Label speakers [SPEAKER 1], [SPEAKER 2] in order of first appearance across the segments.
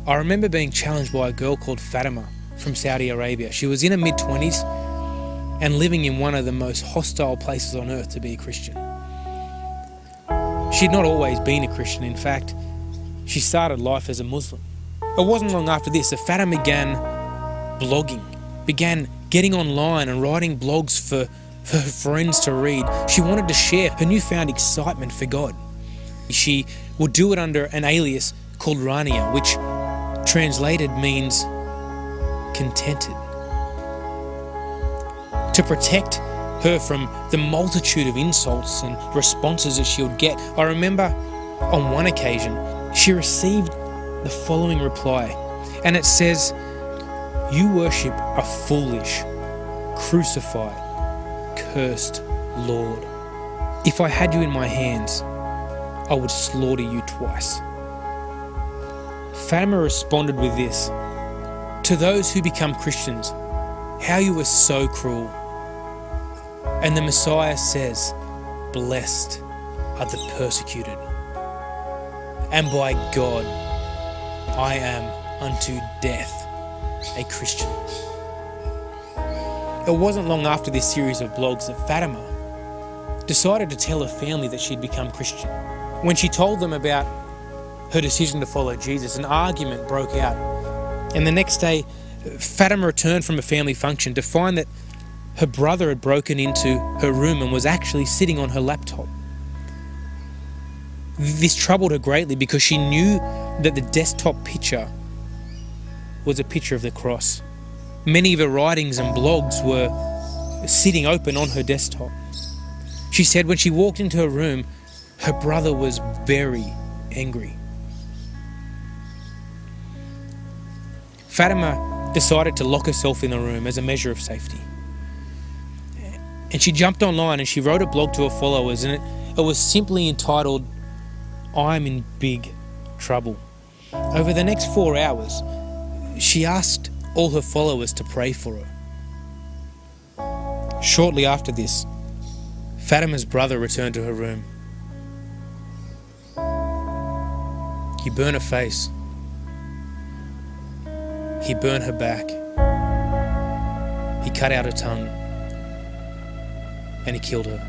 [SPEAKER 1] I remember being challenged by a girl called Fatima from Saoedi Arabia. She was in her mid-20s and living in one of the most hostile places on earth to be a Christian. She'd not always been a Christian. In fact, she started life as a Muslim. It wasn't long after this that Fatima began blogging, began getting online and writing blogs for her friends to read. She wanted to share her newfound excitement for God. She would do it under an alias called Rania, which translated means contented. To protect her from the multitude of insults and responses that she would get, I remember on one occasion she received the following reply, and it says, "You worship a foolish, crucified, cursed Lord. If I had you in my hands, I would slaughter you twice." Fatima responded with this, "To those who become Christians, how you are so cruel." And the Messiah says, "Blessed are the persecuted. And by God, I am unto death a Christian." It wasn't long after this series of blogs that Fatima decided to tell her family that she'd become Christian. When she told them about her decision to follow Jesus, an argument broke out. And the next day, Fatima returned from a family function to find that her brother had broken into her room and was actually sitting on her laptop. This troubled her greatly because she knew that the desktop picture was a picture of the cross. Many of her writings and blogs were sitting open on her desktop. She said when she walked into her room, her brother was very angry. Fatima decided to lock herself in the room as a measure of safety. And she jumped online and she wrote a blog to her followers, and it was simply entitled, "I'm in big trouble." Over the next 4 hours, she asked all her followers to pray for her. Shortly after this, Fatima's brother returned to her room. He burned her face. He burned her back. He cut out her tongue. And he killed her.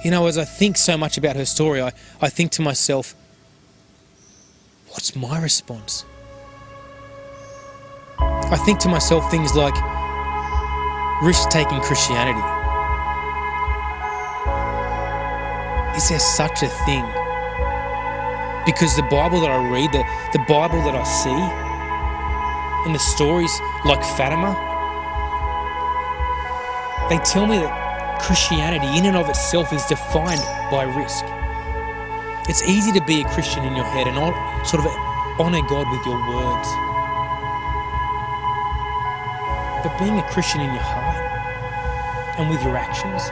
[SPEAKER 1] You know, as I think so much about her story, I think to myself, what's my response? I think to myself things like risk-taking Christianity. Is there such a thing? Because the Bible that I read, the Bible that I see, and the stories like Fatima, they tell me that Christianity in and of itself is defined by risk. It's easy to be a Christian in your head and sort of honour God with your words. But being a Christian in your heart and with your actions,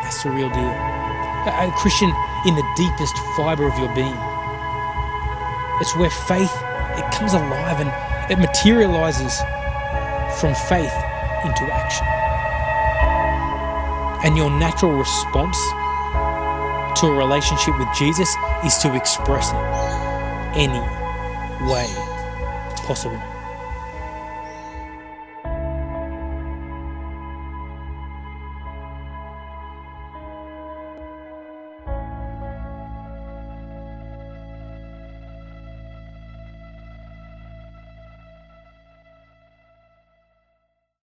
[SPEAKER 1] that's the real deal. A Christian in the deepest fibre of your being. It's where faith, it comes alive and it materialises from faith into action. And your natural response to a relationship with Jesus is to express it any way possible.